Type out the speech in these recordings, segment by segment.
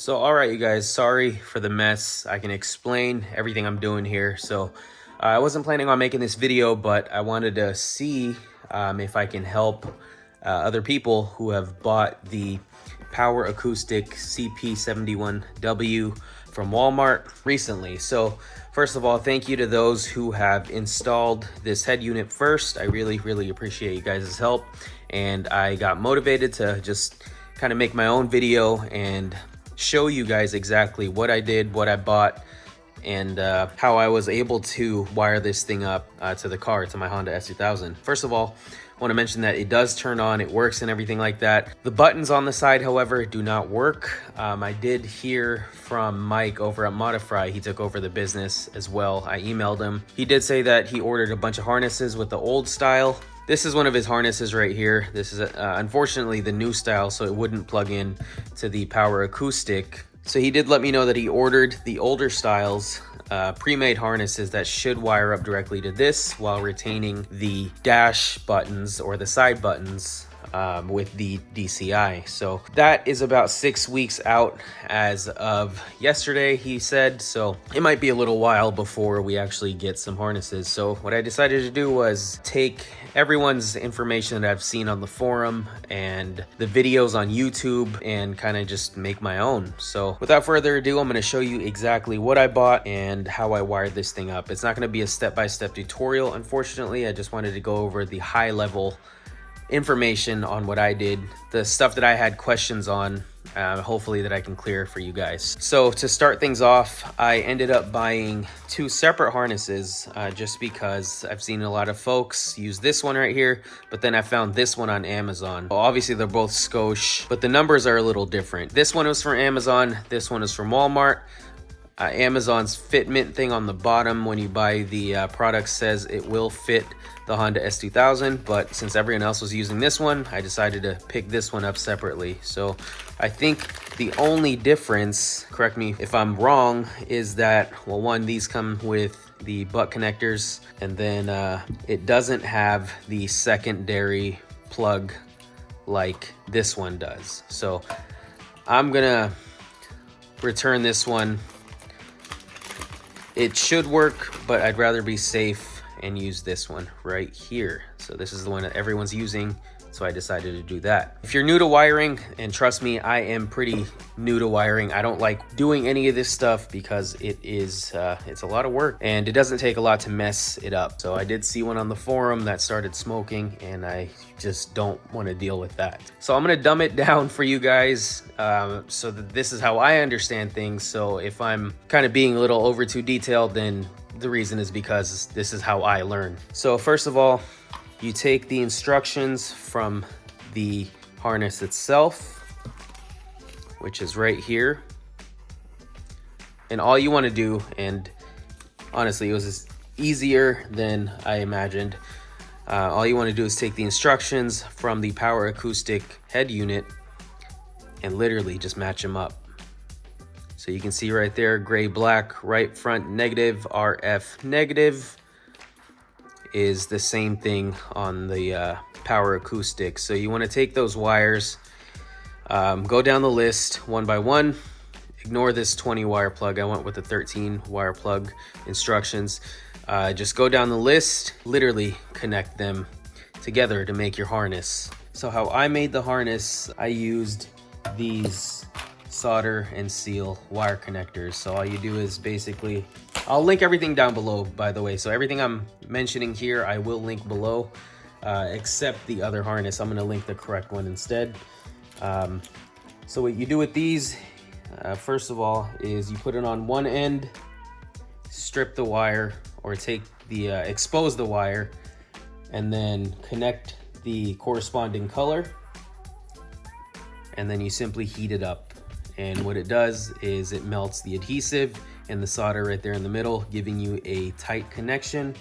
So, all right, you guys, sorry for the mess. I can explain everything I'm doing here. So, I wasn't planning on making this video, but I wanted to see if I can help other people who have bought the Power Acoustik CP-71W from Walmart recently. So, first of all, thank you to those who have installed this head unit first. I really appreciate you guys' help. And I got motivated to just kind of make my own video and show you guys exactly what I did, what I bought, and how I was able to wire this thing up to the car, to my Honda S2000. First of all, I want to mention that it does turn on, it works and everything like that. The buttons on the side, however, do not work. I did hear from Mike over at Modifry. He took over the business as well. I emailed him. He did say that he ordered a bunch of harnesses with the old style. This is one of his harnesses right here. This is unfortunately the new style, so it wouldn't plug in to the Power Acoustik. So he did let me know that he ordered the older styles, pre-made harnesses that should wire up directly to this while retaining the dash buttons or the side buttons with the DCI. So that is about 6 weeks out as of yesterday, he said. So it might be a little while before we actually get some harnesses. So what I decided to do was take everyone's information that I've seen on the forum and the videos on YouTube and kind of just make my own. So without further ado, I'm going to show you exactly what I bought and how I wired this thing up. It's not going to be a step-by-step tutorial, unfortunately. I just wanted to go over the high level information on what I did, the stuff that I had questions on, hopefully that I can clear for you guys. So to start things off, I ended up buying two separate harnesses just because I've seen a lot of folks use this one right here, but then I found this one on Amazon. Well, obviously they're both Scosche, but the numbers are a little different. This one was from Amazon, this one is from Walmart. Amazon's fitment thing on the bottom when you buy the product says it will fit the Honda S2000, but since everyone else was using this one, I decided to pick this one up separately. So I think the only difference, correct me if I'm wrong, is that, well, one, these come with the butt connectors, and then it doesn't have the secondary plug like this one does. So I'm gonna return this one. It should work, but I'd rather be safe and use this one right here. So this is the one that everyone's using, so I decided to do that. If you're new to wiring, and trust me, I am pretty new to wiring. I don't like doing any of this stuff because it's a lot of work and it doesn't take a lot to mess it up. So I did see one on the forum that started smoking and I just don't want to deal with that. So I'm gonna dumb it down for you guys so that this is how I understand things. So if I'm kind of being a little over too detailed, then the reason is because this is how I learn. So first of all, you take the instructions from the harness itself, which is right here. And all you want to do, and honestly, it was easier than I imagined. All you want to do is take the instructions from the Power Acoustik head unit and literally just match them up. So you can see right there, gray, black, right front negative, RF negative is the same thing on the Power Acoustik. So you want to take those wires, go down the list one by one. Ignore this 20 wire plug. I went with the 13 wire plug instructions. Just go down the list, literally connect them together to make your harness. So how I made the harness, I used these solder and seal wire connectors. So all you do is basically, I'll link everything down below, by the way. So everything I'm mentioning here, I will link below, except the other harness. I'm gonna link the correct one instead. So what you do with these, first of all, is you put it on one end, strip the wire, or take the, expose the wire, and then connect the corresponding color. And then you simply heat it up. And what it does is it melts the adhesive and the solder right there in the middle, giving you a tight connection,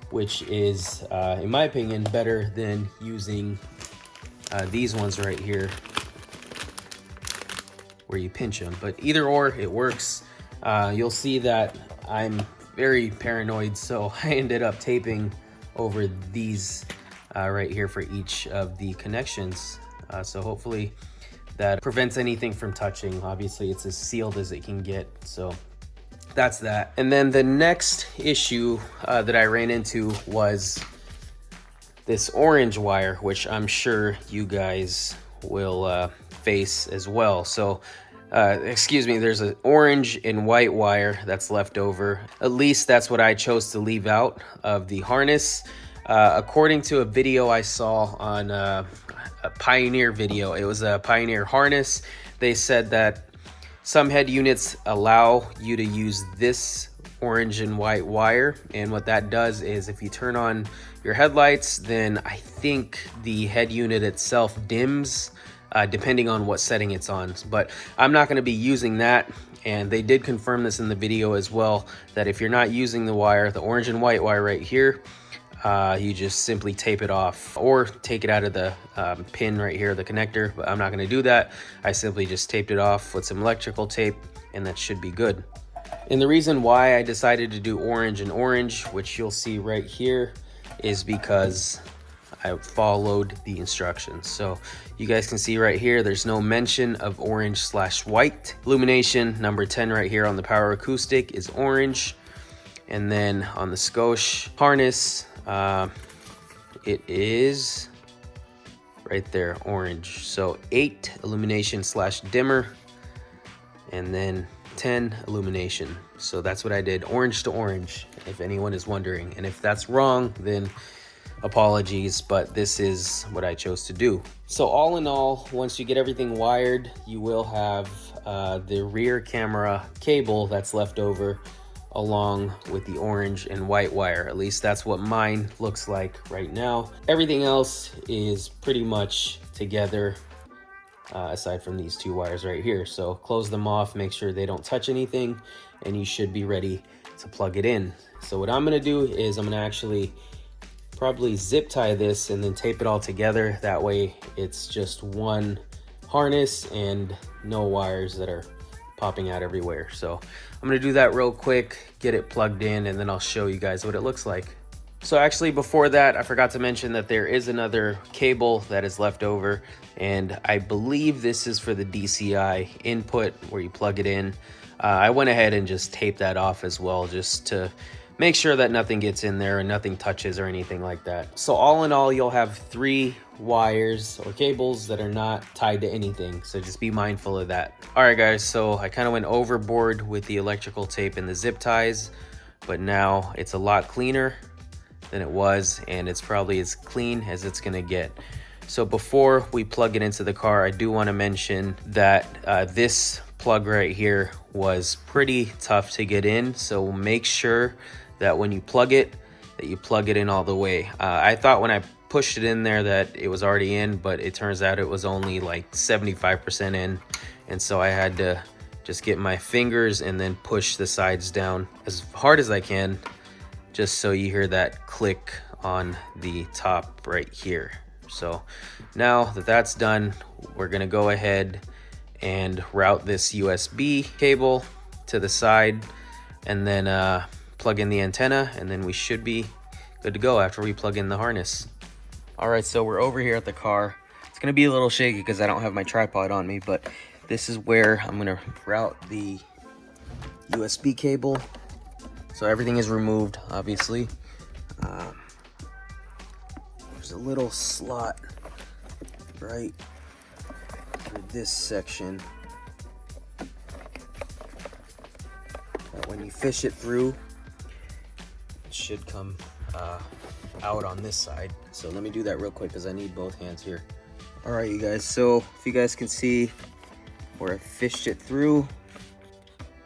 which is, in my opinion, better than using these ones right here where you pinch them. But either or, it works. You'll see that I'm very paranoid, so I ended up taping over these right here for each of the connections. So hopefully that prevents anything from touching. Obviously, it's as sealed as it can get, so that's that. And then the next issue that I ran into was this orange wire, which I'm sure you guys will face as well. So excuse me, there's an orange and white wire that's left over. At least that's what I chose to leave out of the harness. According to a video I saw on a Pioneer video, it was a Pioneer harness. They said that some head units allow you to use this orange and white wire, and what that does is if you turn on your headlights, then I think the head unit itself dims depending on what setting it's on. But I'm not going to be using that, and they did confirm this in the video as well, that if you're not using the wire, the orange and white wire right here, you just simply tape it off or take it out of the pin right here, the connector. But I'm not going to do that. I simply just taped it off with some electrical tape, and that should be good. And the reason why I decided to do orange and orange, which you'll see right here, is because I followed the instructions. So you guys can see right here, there's no mention of orange/white. Illumination number 10 right here on the Power Acoustik is orange. And then on the Scosche harness, it is right there, orange. So 8 illumination/dimmer, and then 10 illumination. So that's what I did, orange to orange, if anyone is wondering. And if that's wrong, then apologies, but this is what I chose to do. So all in all, once you get everything wired, you will have the rear camera cable that's left over along with the orange and white wire. At least that's what mine looks like right now. Everything else is pretty much together aside from these two wires right here. So close them off, make sure they don't touch anything, and you should be ready to plug it in. So what I'm gonna do is I'm gonna actually probably zip tie this and then tape it all together. That way it's just one harness and no wires that are popping out everywhere. So I'm gonna do that real quick, get it plugged in, and then I'll show you guys what it looks like. So actually before that, I forgot to mention that there is another cable that is left over, and I believe this is for the DCI input where you plug it in. I went ahead and just taped that off as well, just to make sure that nothing gets in there and nothing touches or anything like that. So all in all, you'll have 3 wires or cables that are not tied to anything. So just be mindful of that. All right, guys, so I kind of went overboard with the electrical tape and the zip ties, but now it's a lot cleaner than it was, and it's probably as clean as it's gonna get. So before we plug it into the car, I do want to mention that this plug right here was pretty tough to get in. So make sure that when you plug it, that you plug it in all the way. I thought when I pushed it in there that it was already in, but it turns out it was only like 75% in. And so I had to just get my fingers and then push the sides down as hard as I can, just so you hear that click on the top right here. So now that that's done, we're gonna go ahead and route this USB cable to the side, and then plug in the antenna, and then we should be good to go after we plug in the harness. All right, so we're over here at the car. It's gonna be a little shaky because I don't have my tripod on me, but this is where I'm gonna route the USB cable. So everything is removed, obviously. There's a little slot right for this section that when you fish it through, it should come out on this side. So let me do that real quick because I need both hands here. All right, you guys, so if you guys can see where I fished it through,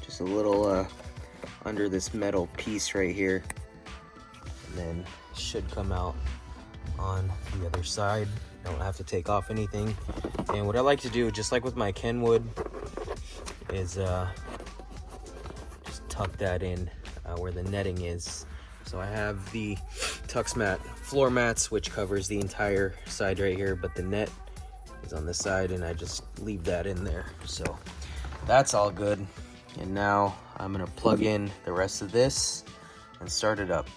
just a little under this metal piece right here, and then it should come out on the other side. I don't have to take off anything. And what I like to do, just like with my Kenwood, is just tuck that in where the netting is. So I have the TuxMat floor mats, which covers the entire side right here, but the net is on the side, and I just leave that in there. So that's all good. And now I'm gonna plug in the rest of this and start it up.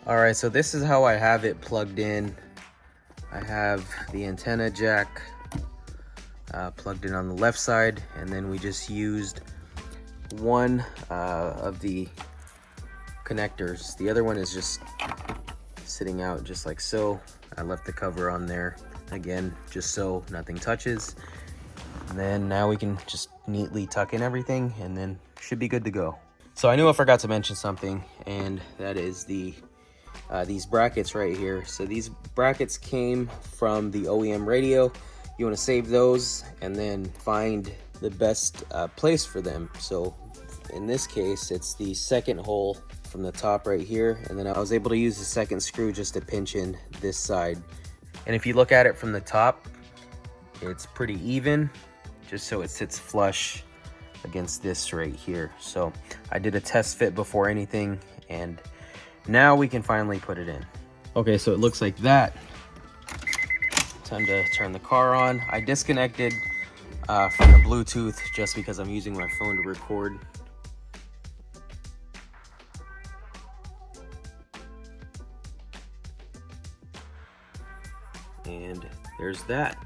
All right, so this is how I have it plugged in. I have the antenna jack plugged in on the left side, and then we just used one of the connectors. The other one is just sitting out just like so. I left the cover on there again just so nothing touches. And then now we can just neatly tuck in everything and then should be good to go. So I knew I forgot to mention something, and that is these brackets right here. So these brackets came from the OEM radio. You want to save those and then find the best place for them. So in this case, it's the second hole from the top right here, and then I was able to use the second screw just to pinch in this side. And if you look at it from the top, it's pretty even, just so it sits flush against this right here. So I did a test fit before anything, and now we can finally put it in. Okay, so it looks like that. Time to turn the car on. I disconnected from the Bluetooth just because I'm using my phone to record. And there's that.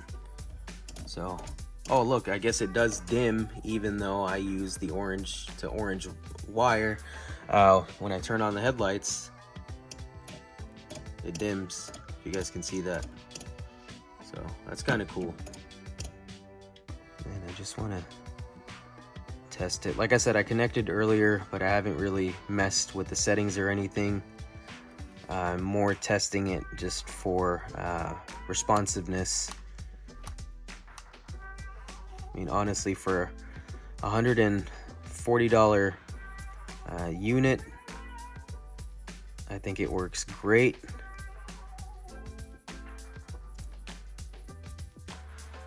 So, oh look, I guess it does dim even though I use the orange to orange wire. When I turn on the headlights, it dims. You guys can see that. So that's kind of cool. And I just want to test it. Like I said, I connected earlier, but I haven't really messed with the settings or anything. I'm more testing it just for responsiveness. I mean, honestly, for $140 unit, I think it works great.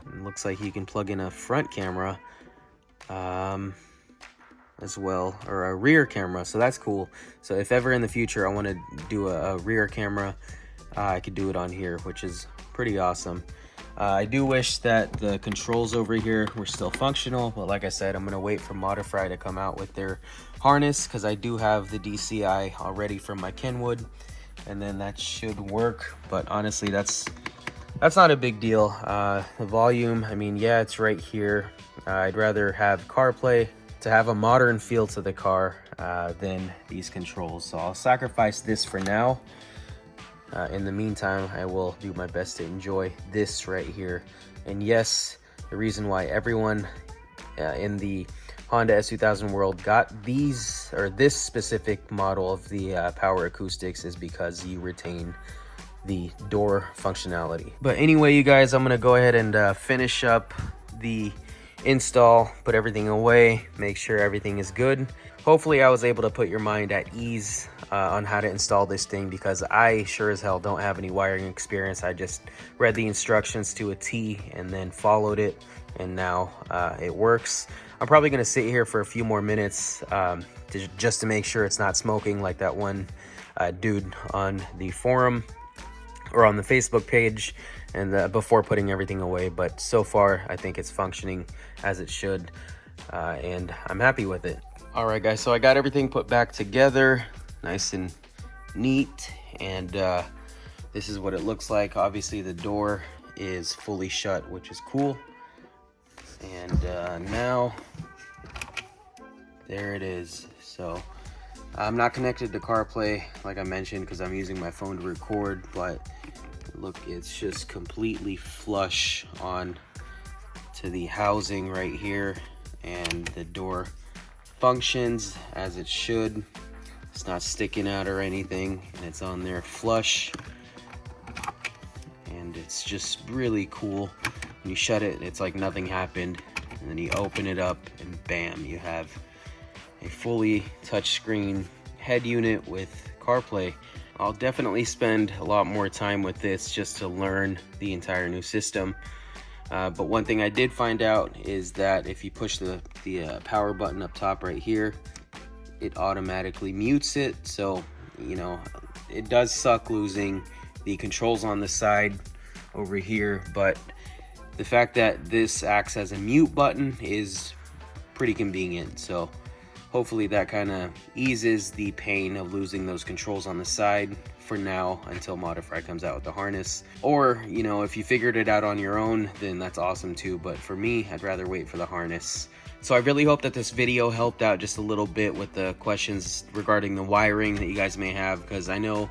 It looks like you can plug in a front camera as well, or a rear camera, so that's cool. So if ever in the future I want to do a rear camera, I could do it on here, which is pretty awesome. I do wish that the controls over here were still functional, but like I said, I'm gonna wait for Modifry to come out with their harness, because I do have the DCI already from my Kenwood, and then that should work. But honestly, that's not a big deal. The volume, I mean, yeah, it's right here. I'd rather have CarPlay to have a modern feel to the car than these controls. So I'll sacrifice this for now. In the meantime, I will do my best to enjoy this right here. And yes, the reason why everyone in the Honda S2000 world got these, or this specific model of the Power Acoustics, is because you retain the door functionality. But anyway, you guys, I'm gonna go ahead and finish up the install, put everything away, make sure everything is good. Hopefully I was able to put your mind at ease on how to install this thing, because I sure as hell don't have any wiring experience. I just read the instructions to a T and then followed it, and now it works. I'm probably gonna sit here for a few more minutes just to make sure it's not smoking like that one dude on the forum or on the Facebook page, and before putting everything away. But so far I think it's functioning as it should, and I'm happy with it. All right guys, so I got everything put back together nice and neat, and this is what it looks like. Obviously the door is fully shut, which is cool. And now there it is. So I'm not connected to CarPlay like I mentioned, because I'm using my phone to record, but look, it's just completely flush on to the housing right here, and the door functions as it should. It's not sticking out or anything, and it's on there flush, and it's just really cool. When you shut it, it's like nothing happened, and then you open it up and bam, you have a fully touchscreen head unit with CarPlay. I'll definitely spend a lot more time with this just to learn the entire new system. But one thing I did find out is that if you push the power button up top right here, it automatically mutes it. So, you know, it does suck losing the controls on the side over here, but the fact that this acts as a mute button is pretty convenient. So hopefully that kind of eases the pain of losing those controls on the side for now until Modifry comes out with the harness. Or, you know, if you figured it out on your own, then that's awesome too. But for me, I'd rather wait for the harness. So I really hope that this video helped out just a little bit with the questions regarding the wiring that you guys may have, because I know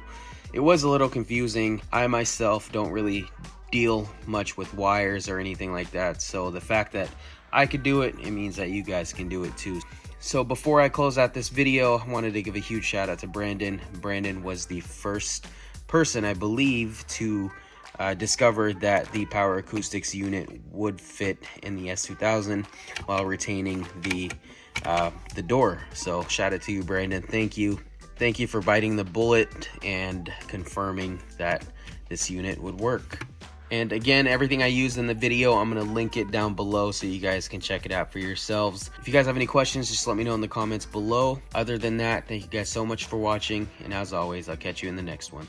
it was a little confusing. I myself don't really deal much with wires or anything like that. So the fact that I could do it, it means that you guys can do it too. So before I close out this video, I wanted to give a huge shout out to Brandon. Brandon was the first person, I believe, to discover that the Power Acoustics unit would fit in the S2000 while retaining the door. So shout out to you, Brandon. Thank you. Thank you for biting the bullet and confirming that this unit would work. And again, everything I used in the video, I'm going to link it down below so you guys can check it out for yourselves. If you guys have any questions, just let me know in the comments below. Other than that, thank you guys so much for watching. And as always, I'll catch you in the next one.